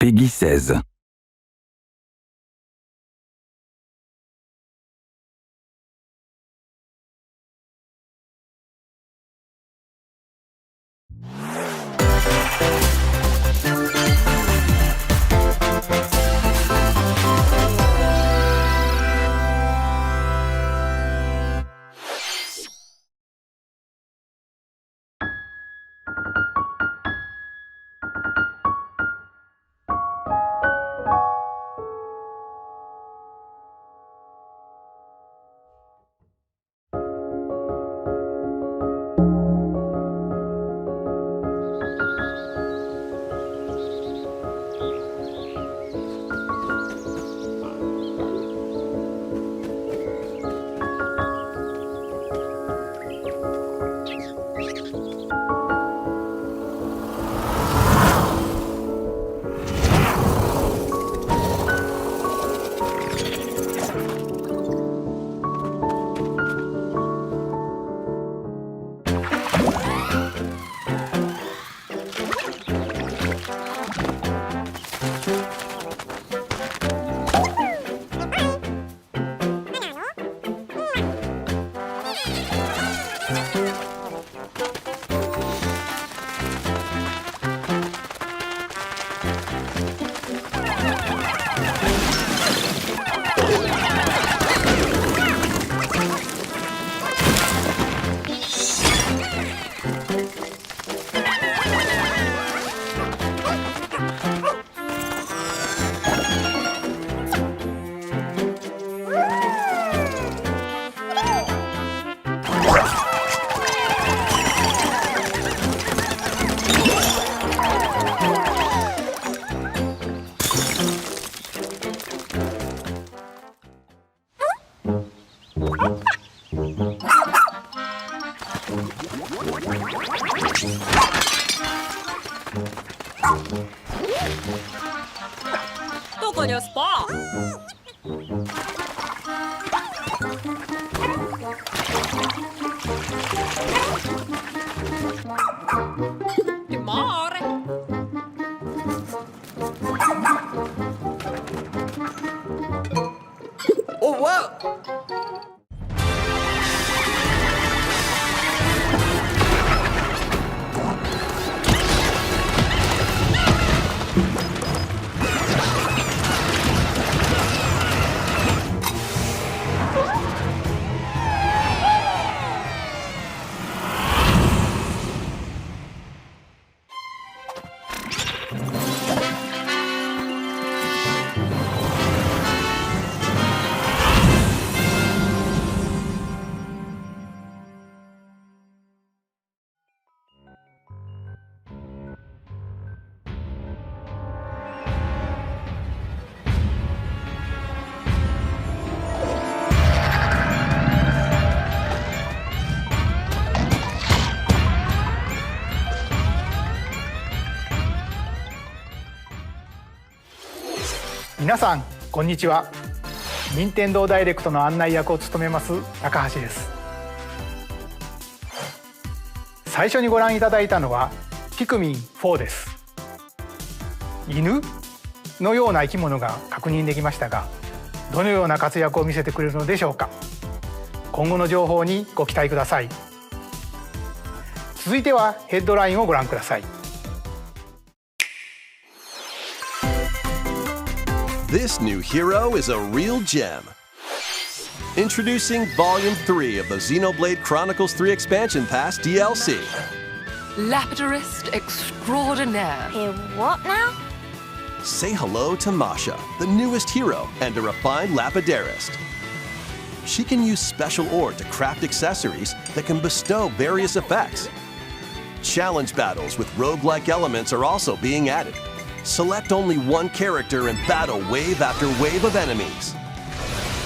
Peggy 16.皆さんこんにちは。任天堂ダイレクトの案内役を務めます高橋です。最初にご覧いただいたのはピクミン4です。犬のような生き物が確認できましたが、どのような活躍を見せてくれるのでしょうか。今後の情報にご期待ください。続いてはヘッドラインをご覧ください。This new hero is a real gem. Introducing Volume 3 of the Xenoblade Chronicles 3 Expansion Pass DLC. Lapidarist extraordinaire. What now? Say hello to Masha, the newest hero and a refined lapidarist. She can use special ore to craft accessories that can bestow various effects. Challenge battles with roguelike elements are also being added. Select only one character and battle wave after wave of enemies.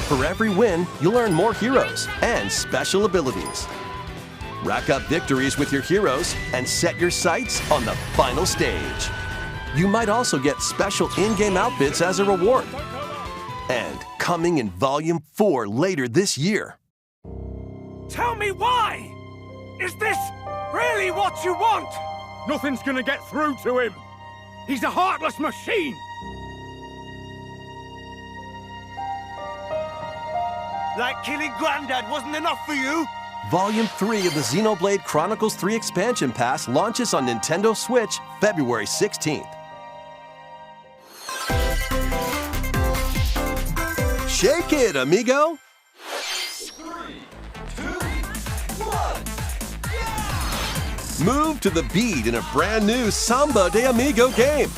For every win, you'll earn more heroes and special abilities. Rack up victories with your heroes and set your sights on the final stage. You might also get special in-game outfits as a reward. And coming in Volume 4 later this year. Tell me why! Is this really what you want? Nothing's gonna get through to him. He's a heartless machine. Like killing Granddad wasn't enough for you? Volume 3 of the Xenoblade Chronicles 3 Expansion Pass launches on Nintendo Switch February 16th. Shake it, amigo! 3, 2, 1, Move to the beat in a brand new Samba de Amigo game.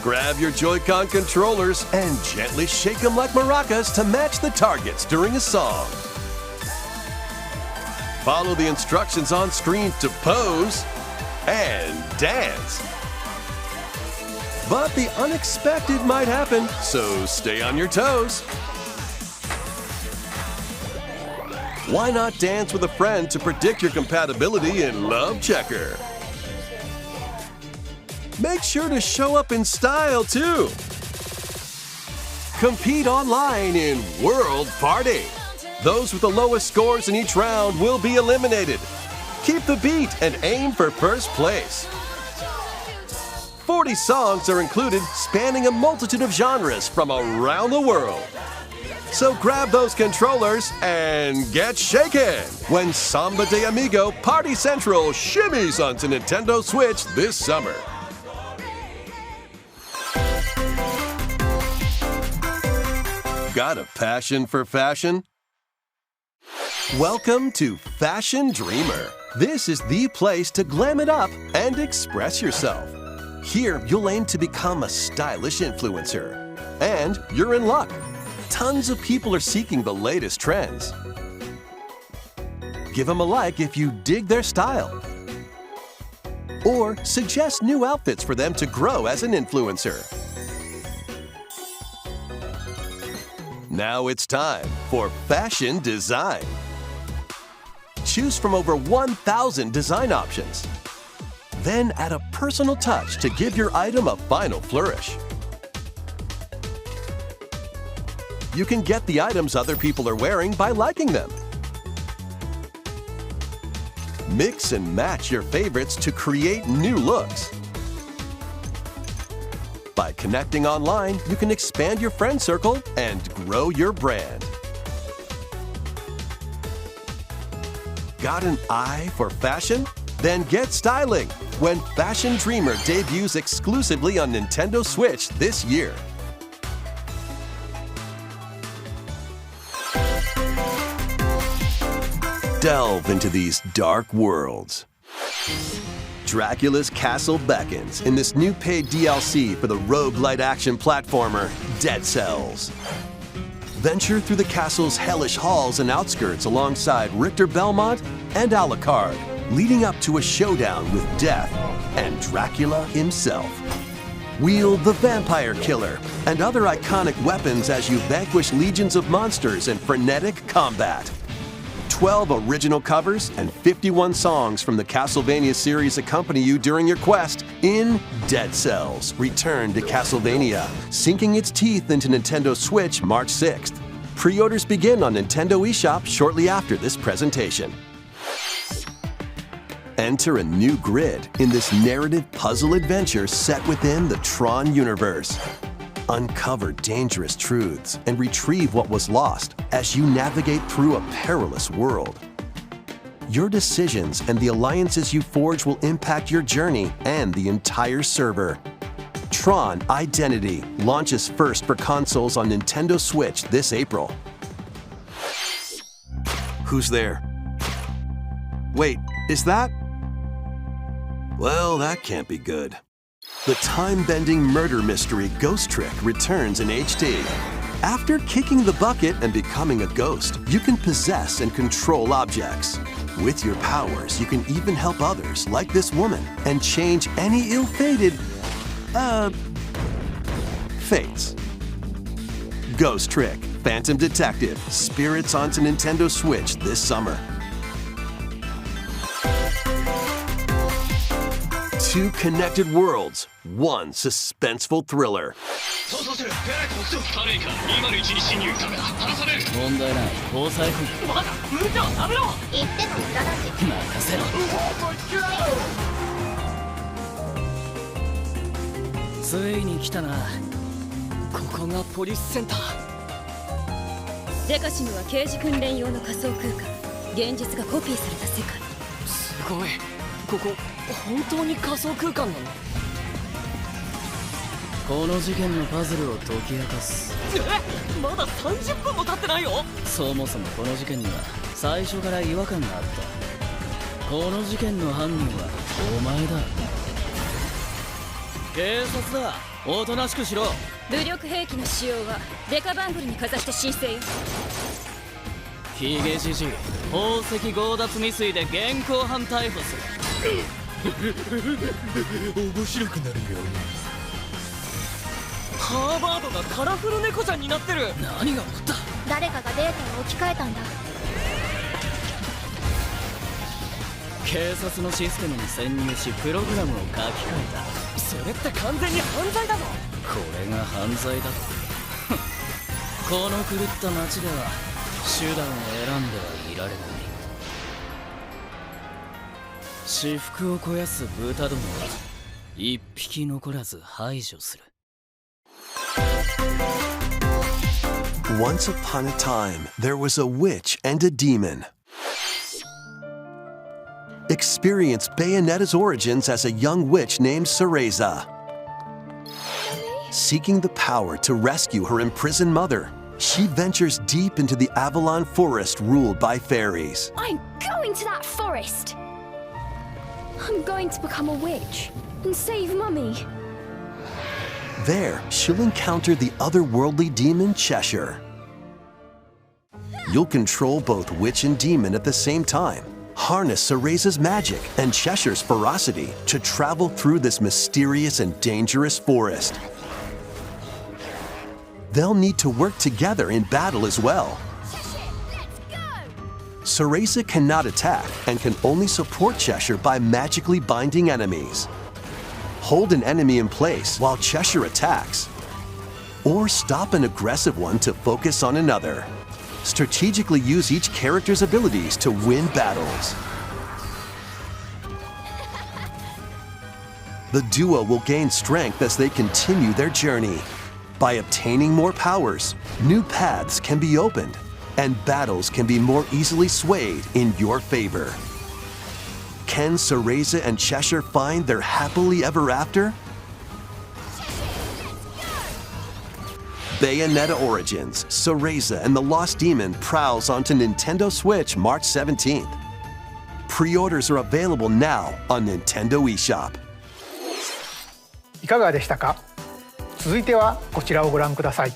Grab your Joy-Con controllers and gently shake them like maracas to match the targets during a song. Follow the instructions on screen to pose and dance. But the unexpected might happen, so stay on your toes. Why not dance with a friend to predict your compatibility in Love Checker? Make sure to show up in style, too. Compete online in World Party. Those with the lowest scores in each round will be eliminated. Keep the beat and aim for first place. 40 songs are included, spanning a multitude of genres from around the world. So grab those controllers and get shaken when Samba de Amigo Party Central shimmies onto Nintendo Switch this summer. Got a passion for fashion? Welcome to Fashion Dreamer. This is the place to glam it up and express yourself. Here, you'll aim to become a stylish influencer. And you're in luck. Tons of people are seeking the latest trends. Give them a like if you dig their style. Or suggest new outfits for them to grow as an influencer. Now it's time for fashion design. Choose from over 1,000 design options. Then add a personal touch to give your item a final flourish. You can get the items other people are wearing by liking them. Mix and match your favorites to create new looks. By connecting online, you can expand your friend circle and grow your brand. Got an eye for fashion? Then get styling when Fashion Dreamer debuts exclusively on Nintendo Switch this year. Delve into these dark worlds. Dracula's castle beckons in this new paid DLC for the roguelite action platformer, Dead Cells. Venture through the castle's hellish halls and outskirts alongside Richter Belmont and Alucard, leading up to a showdown with Death and Dracula himself. Wield the Vampire Killer and other iconic weapons as you vanquish legions of monsters in frenetic combat. 12 original covers and 51 songs from the Castlevania series accompany you during your quest in Dead Cells: Return to Castlevania, sinking its teeth into Nintendo Switch March 6th. Pre-orders begin on Nintendo eShop shortly after this presentation. Enter a new grid in this narrative puzzle adventure set within the TRON universe. Uncover dangerous truths and retrieve what was lost as you navigate through a perilous world. Your decisions and the alliances you forge will impact your journey and the entire server. TRON Identity launches first for consoles on Nintendo Switch this April. Who's there? Wait, is that? Well, that can't be good. The time-bending murder mystery Ghost Trick returns in HD. After kicking the bucket and becoming a ghost, you can possess and control objects. With your powers, you can even help others, like this woman, and change any ill-fated, fates. Ghost Trick, Phantom Detective, Spirits onto Nintendo Switch this summer. Two connected worlds, one suspenseful thriller. デカシムは刑事訓練用の仮想空間、現実がコピーされた世界。すごい。ここ本当に仮想空間なの？この事件のパズルを解き明かす。まだ30分も経ってないよ。そもそもこの事件には最初から違和感があった。この事件の犯人はお前だ。警察だ、おとなしくしろ。武力兵器の使用はデカバングルにかざして申請よ。ヒゲじじい、宝石強奪未遂で現行犯逮捕する。面白くなるよ。ハーバードがカラフル猫ちゃんになってる。何が起こった？誰かがデータを置き換えたんだ。警察のシステムに潜入しプログラムを書き換えた。それって完全に犯罪だぞ。これが犯罪だと？この狂った街では手段を選んではいられない。私腹を肥やす豚どもは一匹残らず排除する。Once upon a time, there was a witch and a demon. Experience Bayonetta's origins as a young witch named Cereza. Seeking the power to rescue her imprisoned mother, she ventures deep into the Avalon forest ruled by fairies. I'm going to that forest. I'm going to become a witch and save Mummy. There, she'll encounter the otherworldly demon Cheshire. You'll control both witch and demon at the same time. Harness Cereza's magic and Cheshire's ferocity to travel through this mysterious and dangerous forest. They'll need to work together in battle as well. Cereza cannot attack and can only support Cheshire by magically binding enemies. Hold an enemy in place while Cheshire attacks, or stop an aggressive one to focus on another. Strategically use each character's abilities to win battles. The duo will gain strength as they continue their journey. By obtaining more powers, new paths can be opened, and battles can be more easily swayed in your favor. Can Cereza and Cheshire find their happily ever after? Bayonetta Origins, Cereza and the Lost Demon prowls onto Nintendo Switch March 17th. Pre-orders are available now on Nintendo eShop. いかがでしたか？続いてはこちらをご覧ください。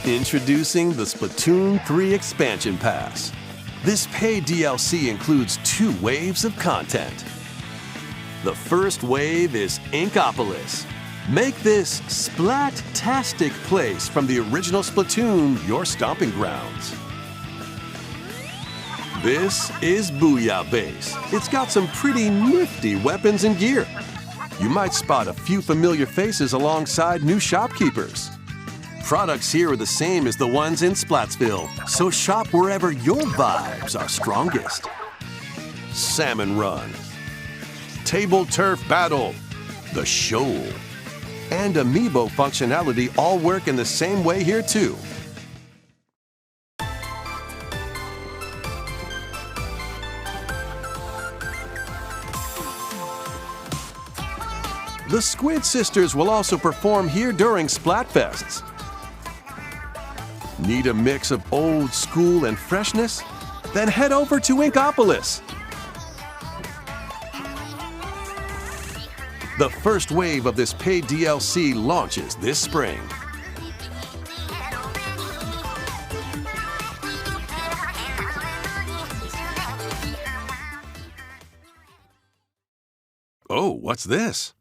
Introducing the Splatoon 3 Expansion Pass. This paid DLC includes 2 waves of content. The first wave is Inkopolis. Make this splat-tastic place from the original Splatoon your stomping grounds. This is Booyah Base. It's got some pretty nifty weapons and gear. You might spot a few familiar faces alongside new shopkeepers. Products here are the same as the ones in Splatsville, so shop wherever your vibes are strongest. Salmon Run, Table Turf Battle, The Shoal, and Amiibo functionality all work in the same way here too. The Squid Sisters will also perform here during Splatfests. Need a mix of old school and freshness? Then head over to Inkopolis. The first wave of this paid DLC launches this spring. Oh, what's this?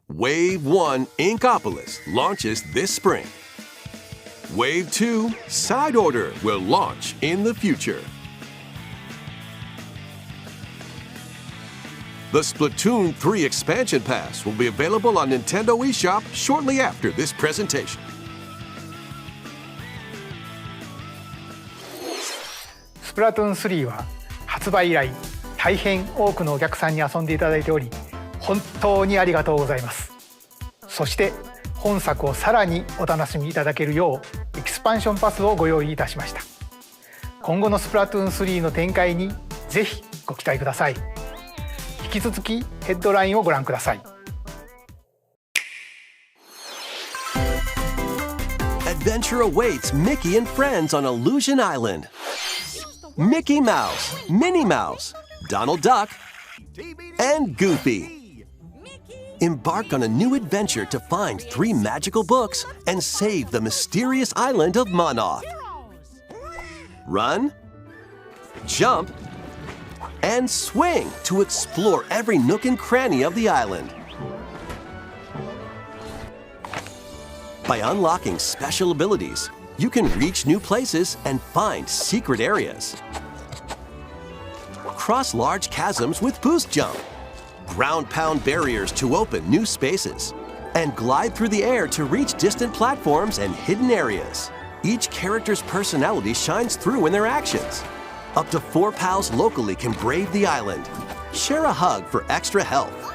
Wave 1 Inkopolis launches this spring. Wave 2 Side Order will launch in the future. The Splatoon 3 expansion pass will be available on Nintendo eShop shortly after this presentation. Splatoon 3は発売以来大変多くのお客さんに遊んでいただいており本当にありがとうございます。そして本作をさらにお楽しみいただけるようエキスパンションパスをご用意いたしました。今後のスプラトゥーン3の展開にぜひご期待ください。引き続きヘッドラインをご覧ください。Adventure awaits Mickey and friends on Illusion Island. Mickey Mouse, Minnie Mouse, Donald Duck, and Goofy. Embark on a new adventure to find 3 magical books and save the mysterious island of Monoth. Run, jump, and swing to explore every nook and cranny of the island. By unlocking special abilities, you can reach new places and find secret areas. Cross large chasms with boost jump. Ground-pound barriers to open new spaces, and glide through the air to reach distant platforms and hidden areas. Each character's personality shines through in their actions. Up to 4 pals locally can brave the island. Share a hug for extra health.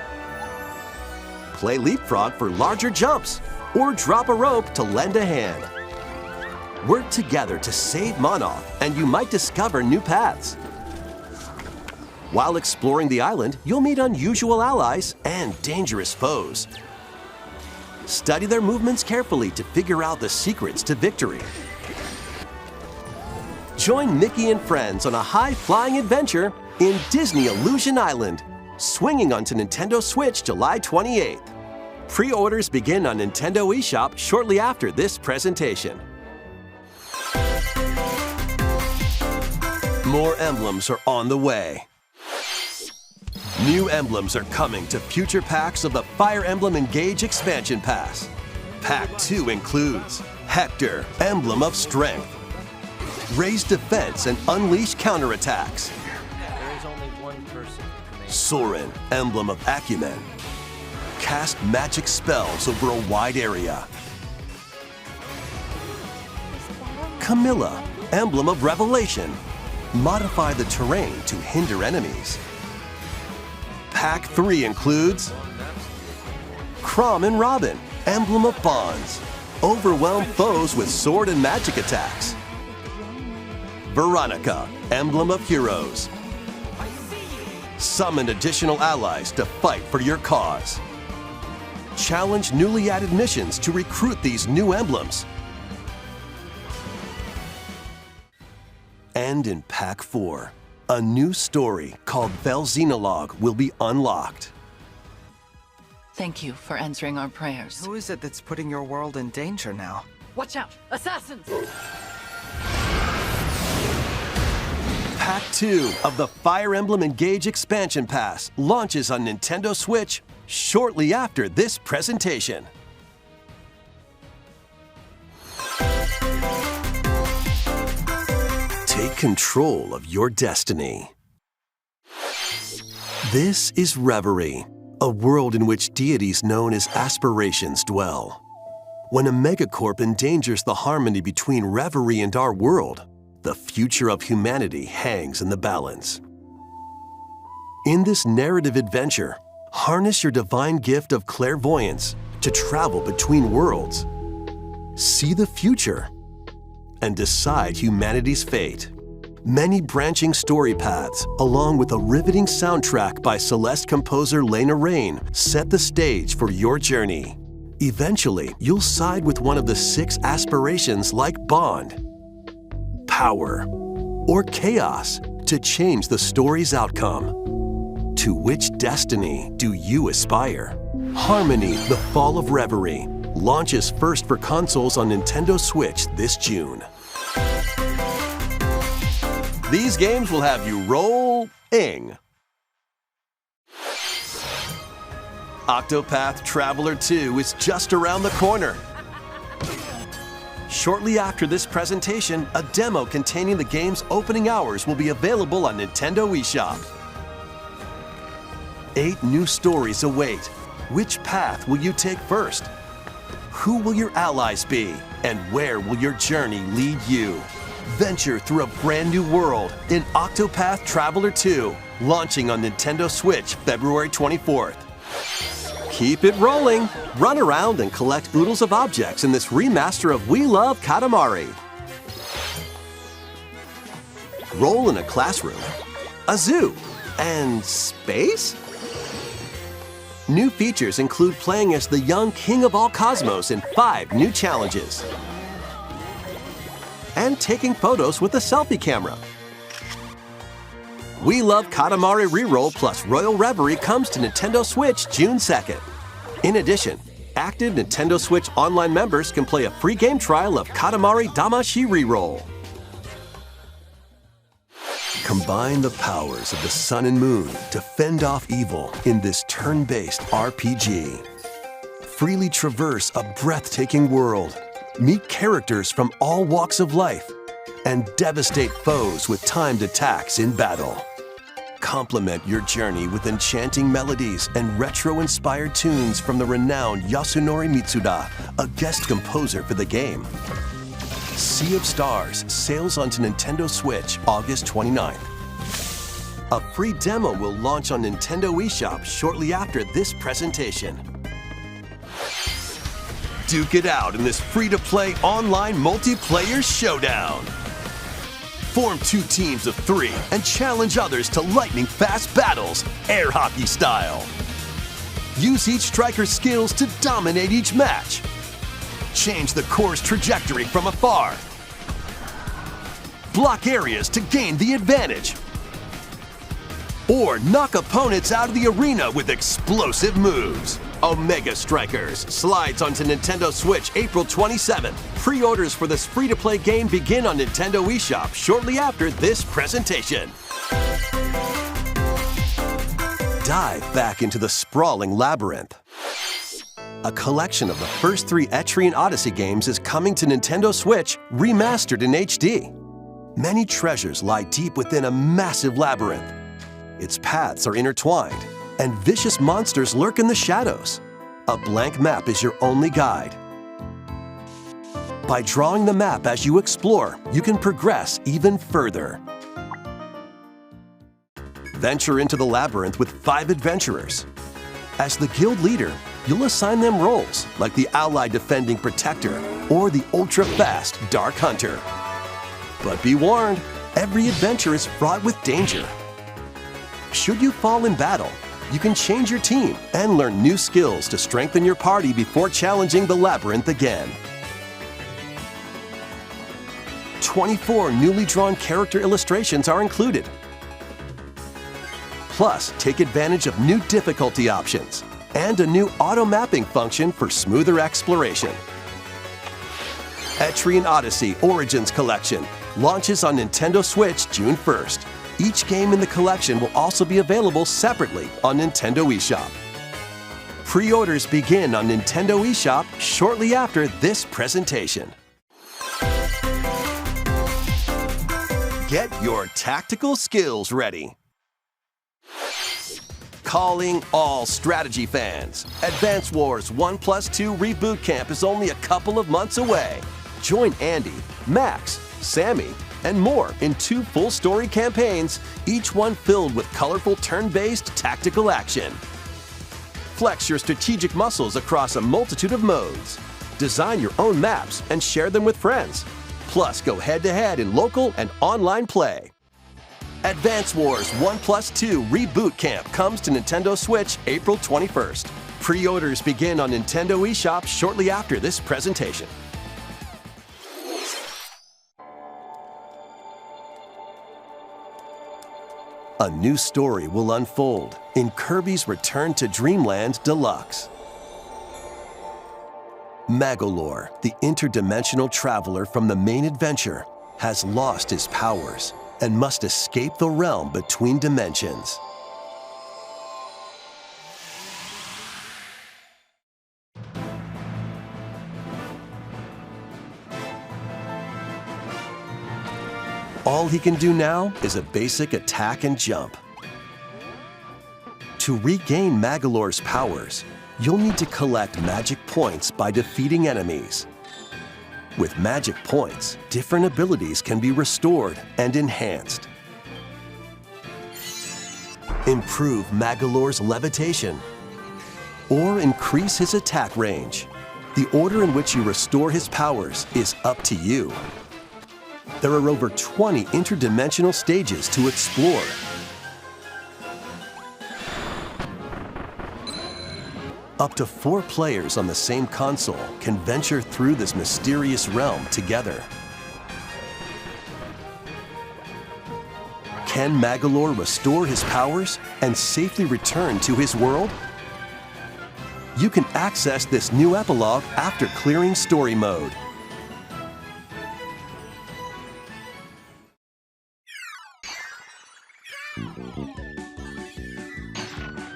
Play leapfrog for larger jumps, or drop a rope to lend a hand. Work together to save Monoth, and you might discover new paths. While exploring the island, you'll meet unusual allies and dangerous foes. Study their movements carefully to figure out the secrets to victory. Join Mickey and friends on a high-flying adventure in Disney Illusion Island, swinging onto Nintendo Switch July 28th. Pre-orders begin on Nintendo eShop shortly after this presentation. More emblems are on the way. New emblems are coming to future packs of the Fire Emblem Engage expansion pass. Pack 2 includes Hector, Emblem of Strength, Raise Defense and Unleash Counterattacks, Soren, Emblem of Acumen, Cast magic spells over a wide area, Camilla, Emblem of Revelation, modify the terrain to hinder enemies. Pack 3 includes Chrom and Robin, Emblem of Bonds, overwhelm foes with sword and magic attacks. Veronica, Emblem of Heroes, summon additional allies to fight for your cause. Challenge newly added missions to recruit these new emblems. And in Pack 4, a new story called Velxenologue will be unlocked. Thank you for answering our prayers. Who is it that's putting your world in danger now? Watch out! Assassins! Pack 2 of the Fire Emblem Engage expansion pass launches on Nintendo Switch shortly after this presentation. Take control of your destiny. This is Reverie, a world in which deities known as aspirations dwell. When a megacorp endangers the harmony between Reverie and our world, the future of humanity hangs in the balance. In this narrative adventure, harness your divine gift of clairvoyance to travel between worlds, see the future, and decide humanity's fate. Many branching story paths, along with a riveting soundtrack by Celeste composer Layton, set the stage for your journey. Eventually, you'll side with one of the 6 aspirations like Bond, Power, or Chaos to change the story's outcome. To which destiny do you aspire? Harmony: The Fall of Reverie launches first for consoles on Nintendo Switch this June. These games will have you roll-ing. Octopath Traveler 2 is just around the corner. Shortly after this presentation, a demo containing the game's opening hours will be available on Nintendo eShop. 8 new stories await. Which path will you take first? Who will your allies be? And where will your journey lead you? Venture through a brand new world in Octopath Traveler 2, launching on Nintendo Switch February 24th. Keep it rolling! Run around and collect oodles of objects in this remaster of We Love Katamari. Roll in a classroom, a zoo, and space? New features include playing as the young king of all cosmos in 5 new challenges, and taking photos with a selfie camera. We Love Katamari REROLL plus Royal Reverie comes to Nintendo Switch June 2nd. In addition, active Nintendo Switch Online members can play a free game trial of Katamari Damacy REROLL. Combine the powers of the sun and moon to fend off evil in this turn-based RPG. Freely traverse a breathtaking world, meet characters from all walks of life, and devastate foes with timed attacks in battle. Complement your journey with enchanting melodies and retro-inspired tunes from the renowned Yasunori Mitsuda, a guest composer for the game. Sea of Stars sails onto Nintendo Switch August 29th. A free demo will launch on Nintendo eShop shortly after this presentation. Duke it out in this free-to-play online multiplayer showdown. Form 2 teams of 3 and challenge others to lightning-fast battles, air hockey style. Use each striker's skills to dominate each match. Change the course trajectory from afar. Block areas to gain the advantage. Or knock opponents out of the arena with explosive moves. Omega Strikers slides onto Nintendo Switch April 27th. Pre-orders for this free-to-play game begin on Nintendo eShop shortly after this presentation. Dive back into the sprawling labyrinth. A collection of the first 3 Etrian Odyssey games is coming to Nintendo Switch, remastered in HD. Many treasures lie deep within a massive labyrinth. Its paths are intertwined, and vicious monsters lurk in the shadows. A blank map is your only guide. By drawing the map as you explore, you can progress even further. Venture into the labyrinth with 5 adventurers. As the guild leader, you'll assign them roles like the Allied Defending Protector or the ultra-fast Dark Hunter. But be warned, every adventure is fraught with danger. Should you fall in battle, you can change your team and learn new skills to strengthen your party before challenging the labyrinth again. 24 newly drawn character illustrations are included. Plus, take advantage of new difficulty options and a new auto-mapping function for smoother exploration. Etrian Odyssey Origins Collection launches on Nintendo Switch June 1st. Each game in the collection will also be available separately on Nintendo eShop. Pre-orders begin on Nintendo eShop shortly after this presentation. Get your tactical skills ready. Calling all strategy fans. Advance Wars 1+2 Reboot Camp is only a couple of months away. Join Andy, Max, Sammy, and more in 2 full story campaigns, each one filled with colorful turn-based tactical action. Flex your strategic muscles across a multitude of modes. Design your own maps and share them with friends. Plus, go head-to-head in local and online play. Advance Wars 1+2 Reboot Camp comes to Nintendo Switch April 21st. Pre-orders begin on Nintendo eShop shortly after this presentation. A new story will unfold in Kirby's Return to Dreamland Deluxe. Magolor, the interdimensional traveler from the main adventure, has lost his powers and must escape the realm between dimensions. All he can do now is a basic attack and jump. To regain Magolor's powers, you'll need to collect magic points by defeating enemies. With magic points, different abilities can be restored and enhanced. Improve Magolor's levitation, or increase his attack range. The order in which you restore his powers is up to you. There are over 20 interdimensional stages to explore. Up to 4 players on the same console can venture through this mysterious realm together. Can Magolor restore his powers and safely return to his world? You can access this new epilogue after clearing story mode.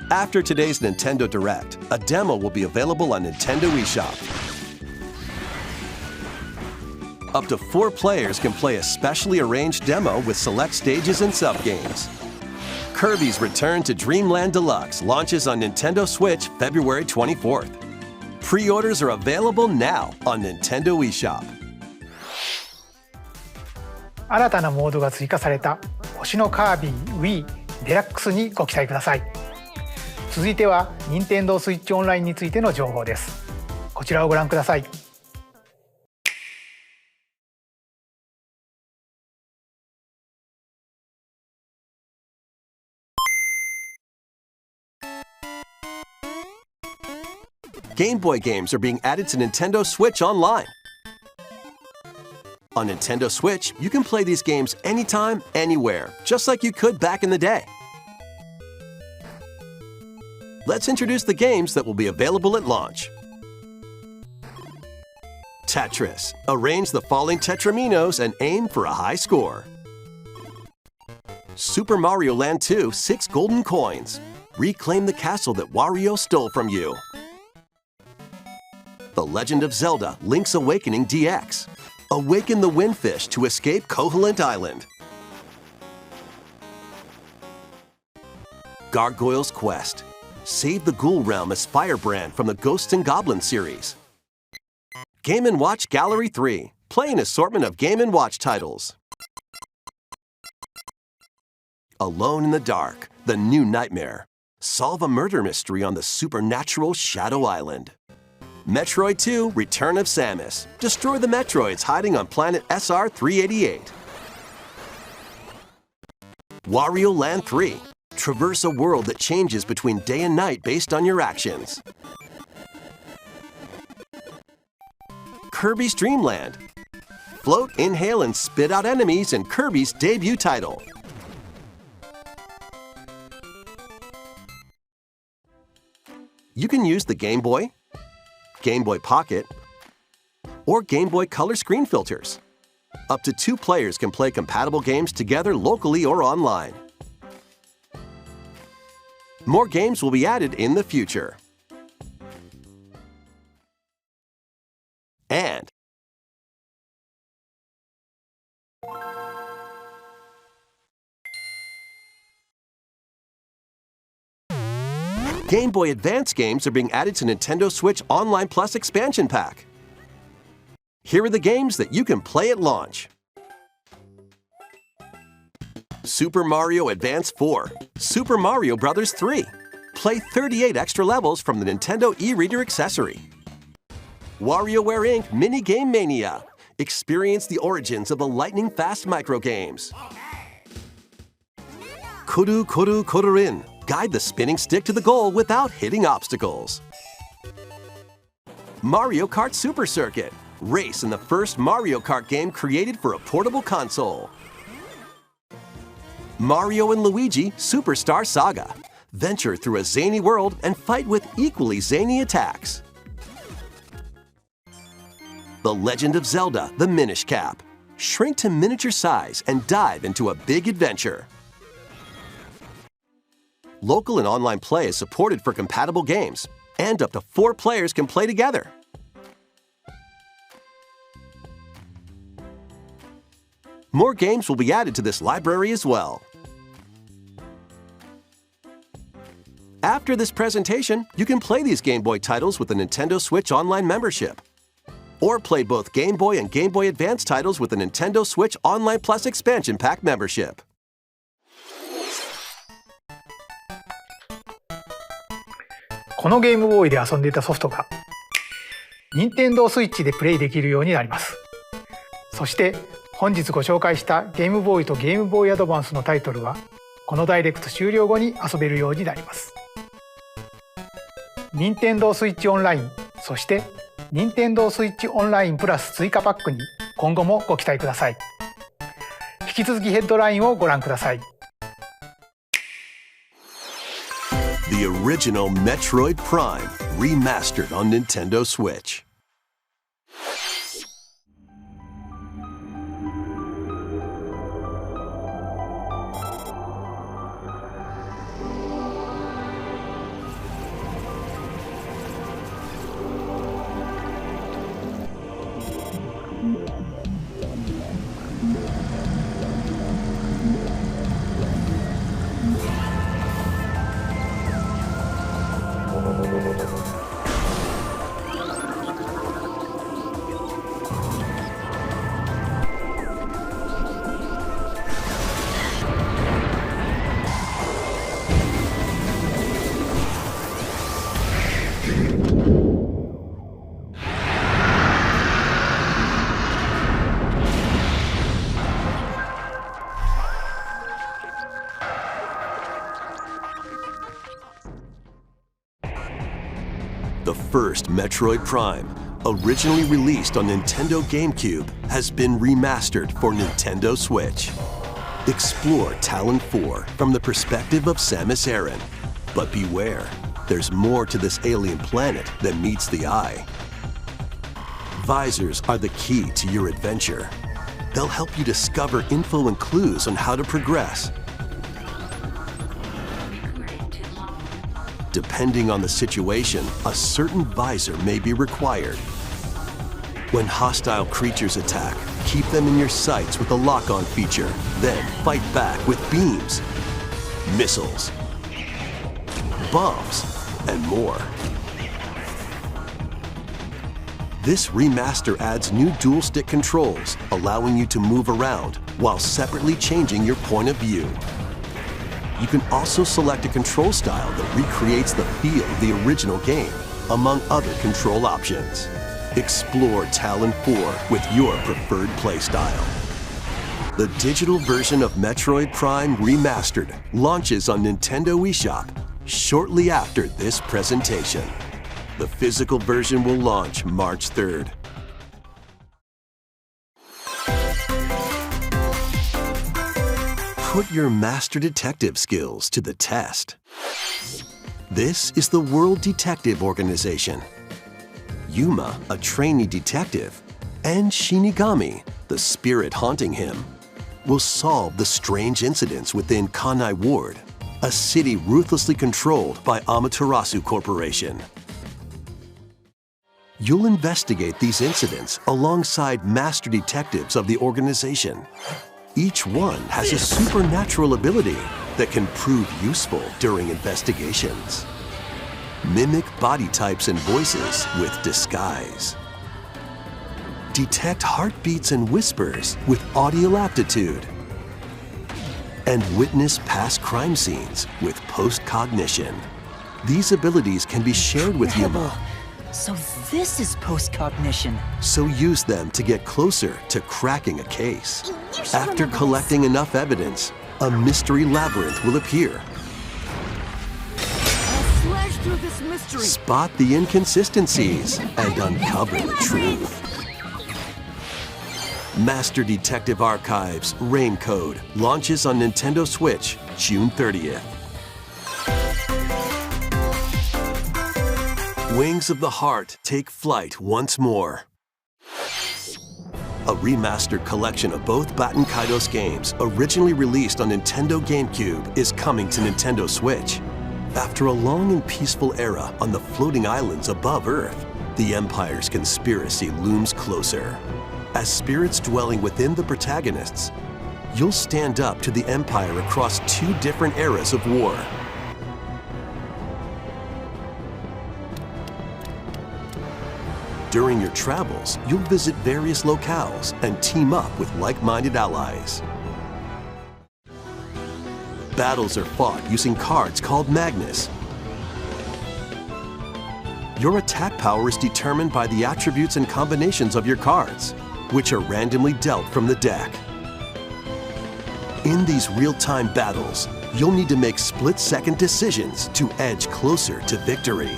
After today's Nintendo Direct, a demo will be available on Nintendo eShop. Up to 4 players can play a specially arranged demo with select stages and subgames. Kirby's Return to Dreamland Deluxe launches on Nintendo Switch February 24th. Pre-orders are available now on Nintendo eShop. 新たなモードが追加された星のカービィ Wii デラックスにご期待ください。続いては任天堂スイッチオンラインについての情報です。こちらをご覧ください。Game Boy games are being added to Nintendo Switch Online. On Nintendo Switch, you can play these games anytime, anywhere, just like you could back in the day. Let's introduce the games that will be available at launch. Tetris. Arrange the falling tetraminos and aim for a high score. Super Mario Land 2 6 golden coins. Reclaim the castle that Wario stole from you. The Legend of Zelda Link's Awakening DX. Awaken the Windfish to escape Koholint Island. Gargoyle's Quest. Save the Ghoul Realm as Firebrand from the Ghosts and Goblins series. Game & Watch Gallery 3. Play an assortment of Game & Watch titles. Alone in the Dark, The New Nightmare. Solve a murder mystery on the supernatural Shadow Island. Metroid 2 Return of Samus. Destroy the Metroids hiding on planet SR-388. Wario Land 3. Traverse a world that changes between day and night based on your actions. Kirby's Dream Land. Float, inhale, and spit out enemies in Kirby's debut title. You can use the Game Boy, Game Boy Pocket, or Game Boy Color screen filters. Up to 2 players can play compatible games together locally or online. More games will be added in the future. And Game Boy Advance games are being added to Nintendo Switch Online Plus expansion pack. Here are the games that you can play at launch. Super Mario Advance 4, Super Mario Bros. 3. Play 38 extra levels from the Nintendo e-reader accessory. WarioWare Inc. Mini Game Mania. Experience the origins of the lightning-fast microgames. Kuru Kuru Kururin. Guide the spinning stick to the goal without hitting obstacles. Mario Kart Super Circuit. Race in the first Mario Kart game created for a portable console. Mario and Luigi Superstar Saga. Venture through a zany world and fight with equally zany attacks. The Legend of Zelda, The Minish Cap. Shrink to miniature size and dive into a big adventure. Local and online play is supported for compatible games, and up to 4 players can play together. More games will be added to this library as well. After this presentation, you can play these Game Boy titles with the Nintendo Switch Online membership, or play both Game Boy and Game Boy Advance titles with the Nintendo Switch Online Plus expansion pack membership. このゲームボーイで遊んでいたソフトが任天堂スイッチでプレイできるようになります。そして本日ご紹介したゲームボーイとゲームボーイアドバンスのタイトルはこのダイレクト終了後に遊べるようになります。任天堂スイッチオンライン、そして任天堂スイッチオンラインプラス追加パックに今後もご期待ください。引き続きヘッドラインをご覧ください。The original Metroid Prime, remastered on Nintendo Switch. The first Metroid Prime, originally released on Nintendo GameCube, has been remastered for Nintendo Switch. Explore Talon 4 from the perspective of Samus Aran. But beware, there's more to this alien planet than meets the eye. Visors are the key to your adventure. They'll help you discover info and clues on how to progress. Depending on the situation, a certain visor may be required. When hostile creatures attack, keep them in your sights with the lock-on feature, then fight back with beams, missiles, bombs, and more. This remaster adds new dual-stick controls, allowing you to move around while separately changing your point of view. You can also select a control style that recreates the feel of the original game, among other control options. Explore Talon 4 with your preferred playstyle. The digital version of Metroid Prime Remastered launches on Nintendo eShop shortly after this presentation. The physical version will launch March 3rd. Put your master detective skills to the test. This is the World Detective Organization. Yuma, a trainee detective, and Shinigami, the spirit haunting him, will solve the strange incidents within Kanai Ward, a city ruthlessly controlled by Amaterasu Corporation. You'll investigate these incidents alongside master detectives of the organization. Each one has a supernatural ability that can prove useful during investigations. Mimic body types and voices with disguise. Detect heartbeats and whispers with audio aptitude. And witness past crime scenes with post-cognition. These abilities can be shared with Yuma. So this is post-cognition. So use them to get closer to cracking a case. After collecting enough evidence, a mystery labyrinth will appear. Slash through this mystery. Spot the inconsistencies and uncover the truth. Master Detective Archives Rain Code launches on Nintendo Switch June 30th. Wings of the Heart take flight once more. A remastered collection of both Baten Kaitos games originally released on Nintendo GameCube is coming to Nintendo Switch. After a long and peaceful era on the floating islands above Earth, the Empire's conspiracy looms closer. As spirits dwelling within the protagonists, you'll stand up to the Empire across 2 different eras of war. During your travels, you'll visit various locales and team up with like-minded allies. Battles are fought using cards called Magnus. Your attack power is determined by the attributes and combinations of your cards, which are randomly dealt from the deck. In these real-time battles, you'll need to make split-second decisions to edge closer to victory.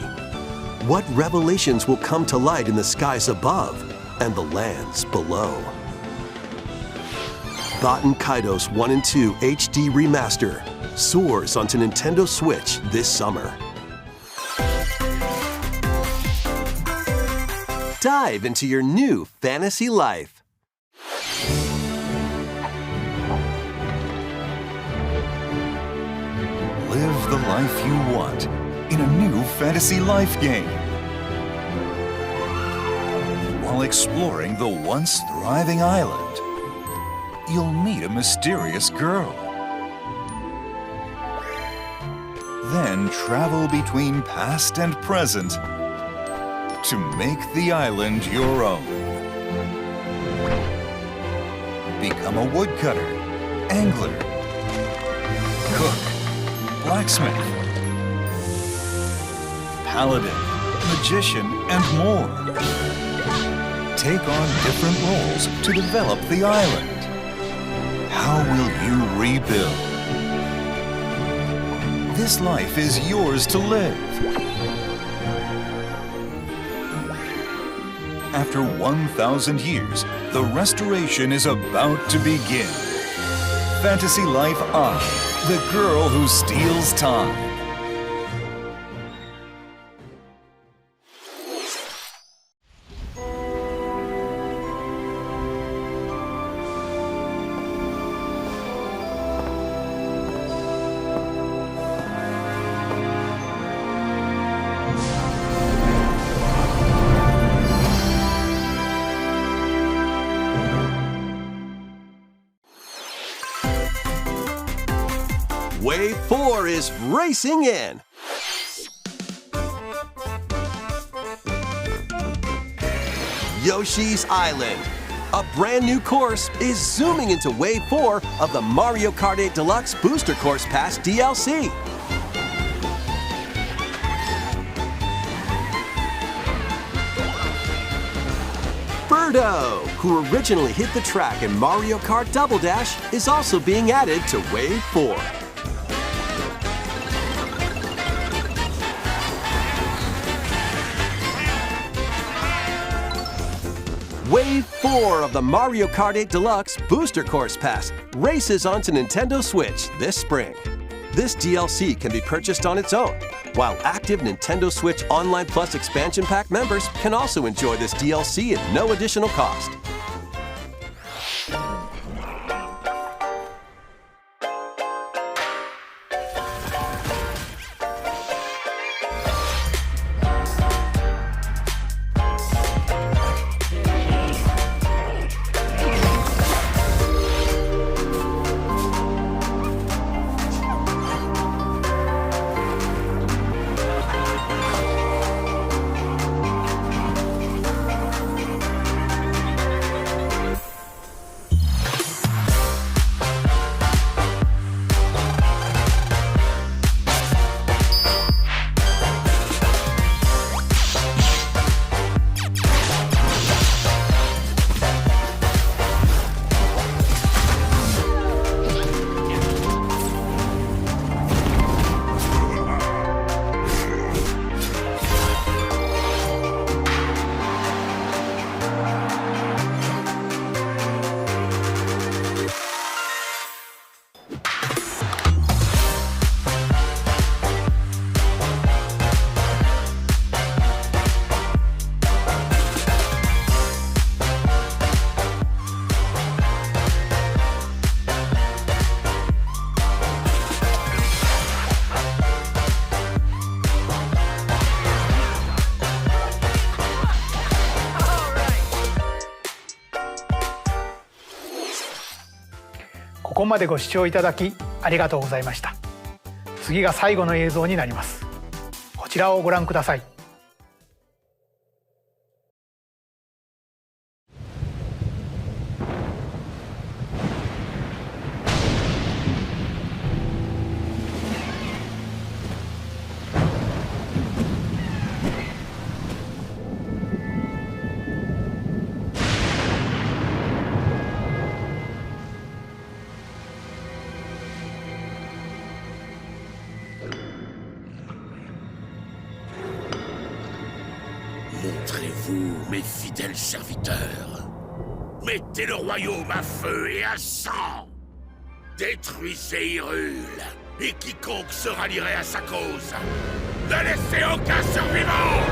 What revelations will come to light in the skies above and the lands below? Baten Kaitos 1 and 2 HD Remaster soars onto Nintendo Switch this summer. Dive into your new fantasy life. Live the life you want in a new fantasy life game. While exploring the once thriving island, you'll meet a mysterious girl. Then travel between past and present to make the island your own. Become a woodcutter, angler, cook, blacksmith, paladin, magician, and more. Take on different roles to develop the island. How will you rebuild? This life is yours to live. After 1,000 years, the restoration is about to begin. Fantasy Life I, the girl who steals time. Wave 4 is racing in. Yoshi's Island. A brand new course is zooming into Wave 4 of the Mario Kart 8 Deluxe Booster Course Pass DLC. Birdo, who originally hit the track in Mario Kart Double Dash, is also being added to Wave 4. Wave 4 of the Mario Kart 8 Deluxe Booster Course Pass races onto Nintendo Switch this spring. This DLC can be purchased on its own, while active Nintendo Switch Online Plus Expansion Pack members can also enjoy this DLC at no additional cost. こまでご視聴いただきありがとうございました。次が最後の映像になります。こちらをご覧ください。Montrez-vous, mes fidèles serviteurs. Mettez le royaume à feu et à sang. Détruisez Hyrule, et quiconque se rallierait à sa cause. Ne laissez aucun survivant.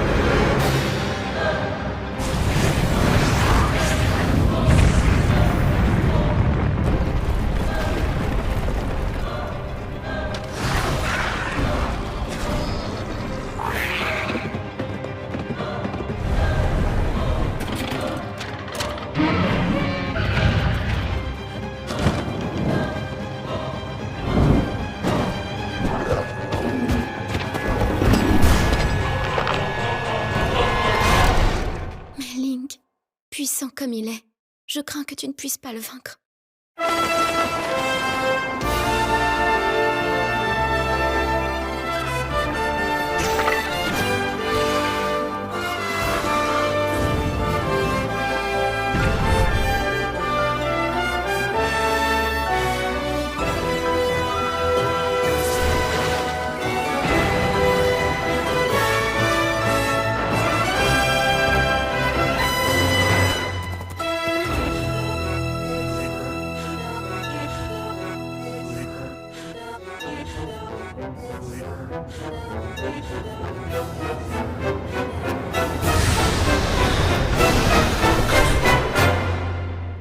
Puissant comme il est, je crains que tu ne puisses pas le vaincre.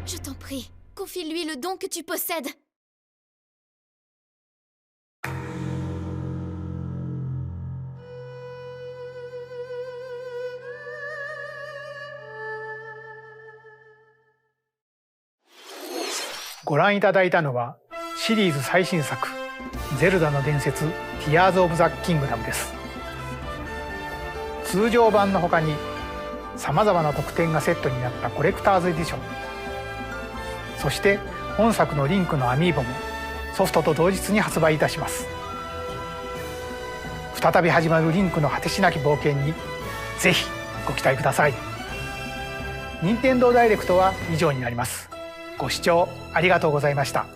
Je t'en prie, confie-lui le don que tu possèdes. «ご覧いただいたのはシリーズ最新作「ゼルダの伝説ティアーズ・オブ・ザ・キングダム」です。通常版の他にさまざまな特典がセットになったコレクターズエディション、そして本作のリンクのアミーボもソフトと同日に発売いたします。再び始まるリンクの果てしなき冒険にぜひご期待ください。任天堂ダイレクトは以上になります。ご視聴ありがとうございました。